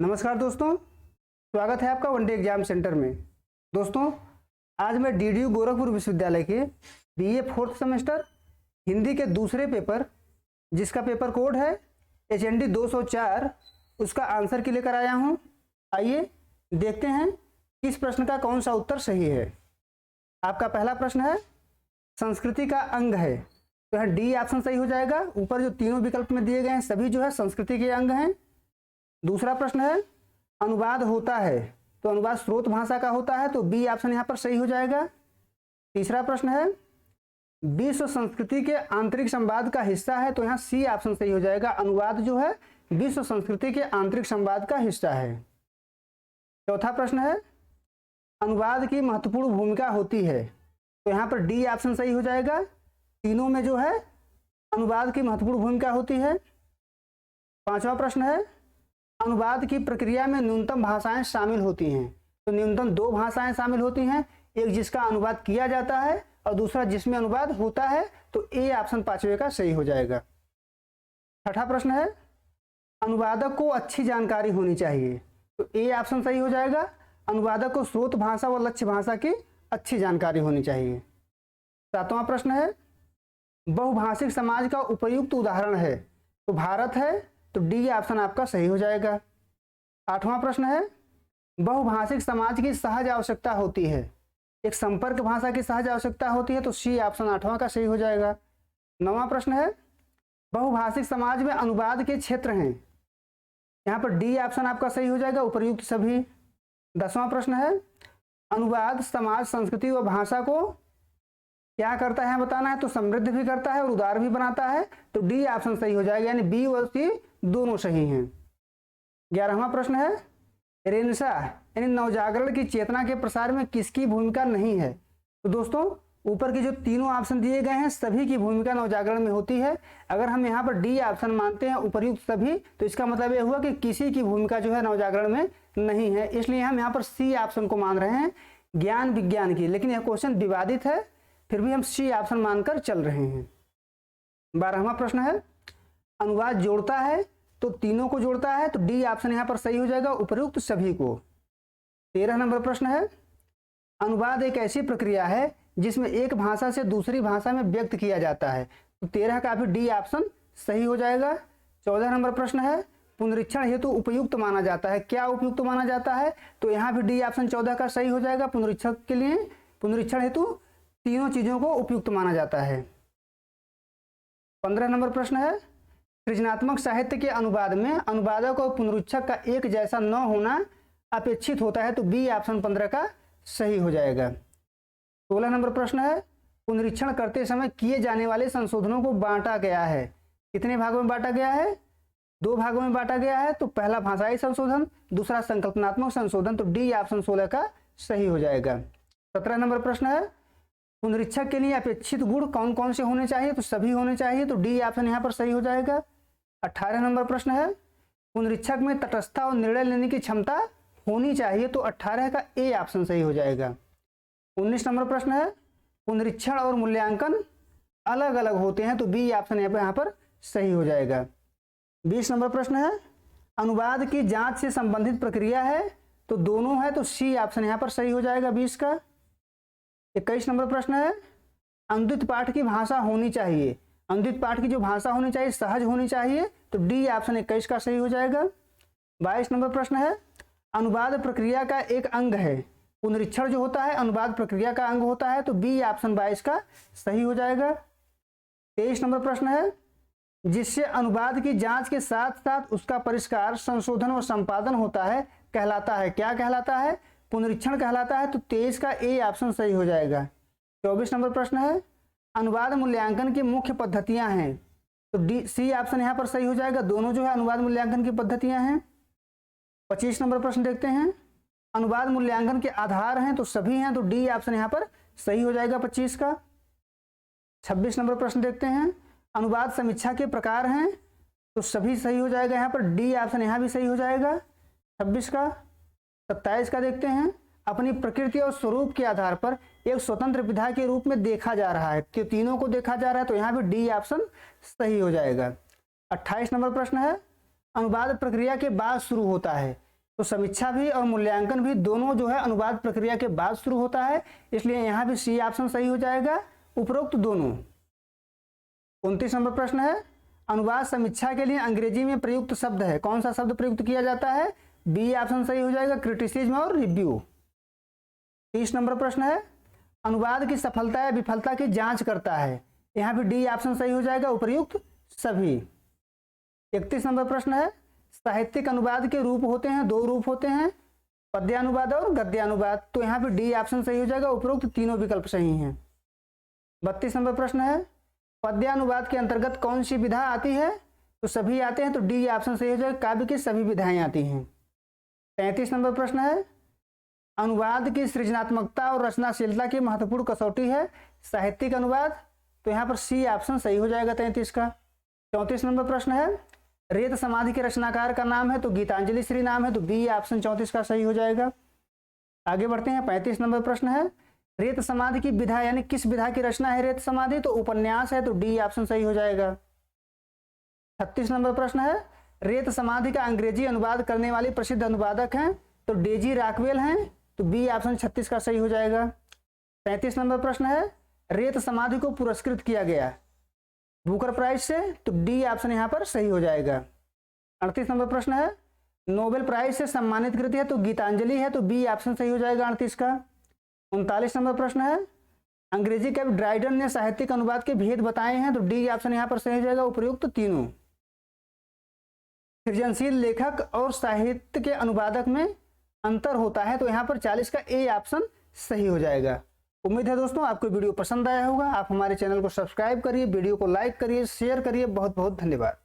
नमस्कार दोस्तों, स्वागत है आपका वनडे एग्जाम सेंटर में। दोस्तों, आज मैं डीडीयू गोरखपुर विश्वविद्यालय के बीए फोर्थ सेमेस्टर हिंदी के दूसरे पेपर, जिसका पेपर कोड है HND 204, उसका आंसर की लेकर आया हूं। आइए देखते हैं इस प्रश्न का कौन सा उत्तर सही है। आपका पहला प्रश्न है, संस्कृति का अंग है, तो यहाँ डी ऑप्शन सही हो जाएगा। ऊपर जो तीनों विकल्प में दिए गए हैं सभी जो है संस्कृति के अंग हैं। दूसरा प्रश्न है, अनुवाद होता है, तो अनुवाद स्रोत भाषा का होता है, तो बी ऑप्शन यहाँ पर सही हो जाएगा। तीसरा प्रश्न है, विश्व संस्कृति के आंतरिक संवाद का हिस्सा है, तो यहाँ सी ऑप्शन सही हो जाएगा। अनुवाद जो है विश्व संस्कृति के आंतरिक संवाद का हिस्सा है। चौथा प्रश्न है, अनुवाद की महत्वपूर्ण भूमिका होती है, तो यहाँ पर डी ऑप्शन सही हो जाएगा। तीनों में जो है अनुवाद की महत्वपूर्ण भूमिका होती है। पांचवा प्रश्न है, अनुवाद की प्रक्रिया में न्यूनतम भाषाएं शामिल होती हैं, तो न्यूनतम 2 भाषाएं शामिल होती हैं, एक जिसका अनुवाद किया जाता है और दूसरा जिसमें अनुवाद होता है, तो ए ऑप्शन पांचवे का सही हो जाएगा। छठा प्रश्न है, अनुवादक को अच्छी जानकारी होनी चाहिए, तो ए ऑप्शन सही हो जाएगा। अनुवादक को स्रोत भाषा व लक्ष्य भाषा की अच्छी जानकारी होनी चाहिए। सातवां प्रश्न है, बहुभाषिक समाज का उपयुक्त उदाहरण है, तो भारत है, तो डी ऑप्शन आपका सही हो जाएगा। आठवां प्रश्न है, बहुभाषिक समाज की सहज आवश्यकता होती है, एक संपर्क भाषा की सहज आवश्यकता होती है, तो सी ऑप्शन आठवां का सही हो जाएगा। नौवां प्रश्न है, बहुभाषिक समाज में अनुवाद के क्षेत्र हैं, यहाँ पर डी ऑप्शन आपका सही हो जाएगा, उपयुक्त सभी। 10वां प्रश्न है, अनुवाद समाज संस्कृति व भाषा को क्या करता है बताना है, तो समृद्ध भी करता है और उदार भी बनाता है, तो डी ऑप्शन सही हो जाएगा, यानी बी और सी दोनों सही हैं। 11वां प्रश्न है, रेनेसां यानी नवजागरण की चेतना के प्रसार में किसकी भूमिका नहीं है, तो दोस्तों ऊपर के जो तीनों ऑप्शन दिए गए हैं सभी की भूमिका नवजागरण में होती है। अगर हम यहाँ पर डी ऑप्शन मानते हैं उपयुक्त सभी, तो इसका मतलब यह हुआ कि किसी की भूमिका जो है नवजागरण में नहीं है, इसलिए हम यहाँ पर सी ऑप्शन को मान रहे हैं ज्ञान विज्ञान की। लेकिन यह क्वेश्चन विवादित है, फिर भी हम सी ऑप्शन मानकर चल रहे हैं। 12वां प्रश्न है, अनुवाद जोड़ता है, तो तीनों को जोड़ता है, तो डी ऑप्शन यहाँ पर सही हो जाएगा, उपयुक्त सभी को। 13 नंबर प्रश्न है, अनुवाद एक ऐसी प्रक्रिया है जिसमें एक भाषा से दूसरी भाषा में व्यक्त किया जाता है, तो 13 का भी डी ऑप्शन सही हो जाएगा। 14 नंबर प्रश्न है, पुनरीक्षण हेतु उपयुक्त माना जाता है, क्या उपयुक्त माना जाता है, तो यहाँ भी डी ऑप्शन 14 का सही हो जाएगा। पुनरीक्षण के लिए पुनरीक्षण हेतु तीनों चीजों को उपयुक्त माना जाता है। 15 नंबर प्रश्न है, सृजनात्मक साहित्य के अनुवाद में अनुवादक और पुनरीक्षक का एक जैसा न होना अपेक्षित होता है, तो बी ऑप्शन 15 का सही हो जाएगा। 16 नंबर प्रश्न है, पुनरीक्षण करते समय किए जाने वाले संशोधनों को बांटा गया है, कितने भागों में बांटा गया है, 2 भागों में बांटा गया है, तो पहला भाषाई संशोधन, दूसरा संकल्पनात्मक संशोधन, तो डी ऑप्शन 16 का सही हो जाएगा। 17 नंबर प्रश्न है, पुनरीक्षक के लिए अपेक्षित गुण कौन कौन से होने चाहिए, तो सभी होने चाहिए, तो डी ऑप्शन यहाँ पर सही हो जाएगा। 18 नंबर प्रश्न है, पुनरीक्षक में तटस्थता और निर्णय लेने की क्षमता होनी चाहिए, तो 18 का ए ऑप्शन सही हो जाएगा। 19 नंबर प्रश्न है, पुनरीक्षण और मूल्यांकन अलग अलग होते हैं, तो बी ऑप्शन यहाँ पर सही हो जाएगा। 20 नंबर प्रश्न है, अनुवाद की जांच से संबंधित प्रक्रिया है, तो दोनों है, तो सी ऑप्शन यहाँ पर सही हो जाएगा 20 का। 21 नंबर प्रश्न है, अनुदित पाठ की भाषा होनी चाहिए, अनुदित पाठ की जो भाषा होनी चाहिए सहज होनी चाहिए, तो डी ऑप्शन 21 का सही हो जाएगा। 22 नंबर प्रश्न है, अनुवाद प्रक्रिया का एक अंग है, पुनरीक्षण जो होता है अनुवाद प्रक्रिया का अंग होता है, तो बी ऑप्शन 22 का सही हो जाएगा। 23 नंबर प्रश्न है, जिससे अनुवाद की जांच के साथ साथ उसका परिष्कार संशोधन और संपादन होता है कहलाता है, क्या कहलाता है, पुनरीक्षण कहलाता है, तो 23 का ए ऑप्शन सही हो जाएगा। 24 नंबर प्रश्न है, अनुवाद मूल्यांकन की मुख्य पद्धतियां हैं, तो डी सी ऑप्शन यहाँ पर सही हो जाएगा, दोनों जो है अनुवाद मूल्यांकन की पद्धतियां हैं। 25 नंबर प्रश्न देखते हैं, अनुवाद मूल्यांकन के आधार हैं, तो सभी हैं, तो डी ऑप्शन यहाँ पर सही हो जाएगा 25 का। 26 नंबर प्रश्न देखते हैं, अनुवाद समीक्षा के प्रकार हैं, तो सभी सही हो जाएगा, यहाँ पर डी ऑप्शन यहाँ भी सही हो जाएगा 26 का। 27 का देखते हैं, अपनी प्रकृति और स्वरूप के आधार पर एक स्वतंत्र विधा के रूप में देखा जा रहा है, तो तीनों को देखा जा रहा है, तो यहाँ भी डी ऑप्शन सही हो जाएगा। 28 नंबर प्रश्न है, अनुवाद प्रक्रिया के बाद शुरू होता है, तो समीक्षा भी और मूल्यांकन भी दोनों जो है अनुवाद प्रक्रिया के बाद शुरू होता है, इसलिए यहाँ भी सी ऑप्शन सही हो जाएगा, उपरोक्त दोनों। 29 नंबर प्रश्न है, अनुवाद समीक्षा के लिए अंग्रेजी में प्रयुक्त शब्द है, कौन सा शब्द प्रयुक्त किया जाता है? बी ऑप्शन सही हो जाएगा, क्रिटिसिज्म और रिव्यू। 30 नंबर प्रश्न है, अनुवाद की सफलता या विफलता की जांच करता है, यहाँ भी डी ऑप्शन सही हो जाएगा, उपयुक्त सभी। 31 नंबर प्रश्न है, साहित्यिक अनुवाद के रूप होते हैं, दो रूप होते हैं, पद्यानुवाद और गद्यानुवाद, तो यहाँ पे डी ऑप्शन सही हो जाएगा, उपरोक्त तीनों विकल्प सही हैं। 32 नंबर प्रश्न है, पद्यानुवाद के अंतर्गत कौन सी विधा आती है? तो सभी आते हैं, तो डी ऑप्शन सही हो जाएगा, काव्य की सभी विधाएं आती हैं। 33 नंबर प्रश्न है, अनुवाद की सृजनात्मकता और रचनाशीलता की महत्वपूर्ण कसौटी है साहित्यिक अनुवाद, तो यहाँ पर सी ऑप्शन सही हो जाएगा 33 का। 34 नंबर प्रश्न है, रेत समाधि के रचनाकार का नाम है, तो गीतांजलि श्री नाम है, तो बी ऑप्शन 34 का सही हो जाएगा। आगे बढ़ते हैं, 35 नंबर प्रश्न है, रेत समाधि की विधा यानी किस विधा की रचना है रेत समाधि? तो उपन्यास है, तो डी ऑप्शन सही हो जाएगा। 36 नंबर प्रश्न है, रेत समाधि का अंग्रेजी अनुवाद करने वाली प्रसिद्ध अनुवादक हैं, तो डेजी रॉकवेल हैं, तो बी ऑप्शन 36 का सही हो जाएगा। 37 नंबर प्रश्न है, रेत समाधि को पुरस्कृत किया गया बुकर प्राइज से, तो डी ऑप्शन यहाँ पर सही हो जाएगा। 38 नंबर प्रश्न है, नोबेल प्राइज से सम्मानित कृति है, तो गीतांजलि है, तो बी ऑप्शन सही हो जाएगा 38 का। 39 नंबर प्रश्न है, अंग्रेजी कवि ड्राइडन ने साहित्यिक अनुवाद के भेद बताए हैं, तो डी ऑप्शन यहाँ पर सही हो जाएगा, उपयुक्त तीनों। सृजनशील लेखक और साहित्य के अनुवादक में अंतर होता है, तो यहाँ पर 40 का ए ऑप्शन सही हो जाएगा। उम्मीद है दोस्तों आपको वीडियो पसंद आया होगा। आप हमारे चैनल को सब्सक्राइब करिए, वीडियो को लाइक करिए, शेयर करिए। बहुत बहुत धन्यवाद।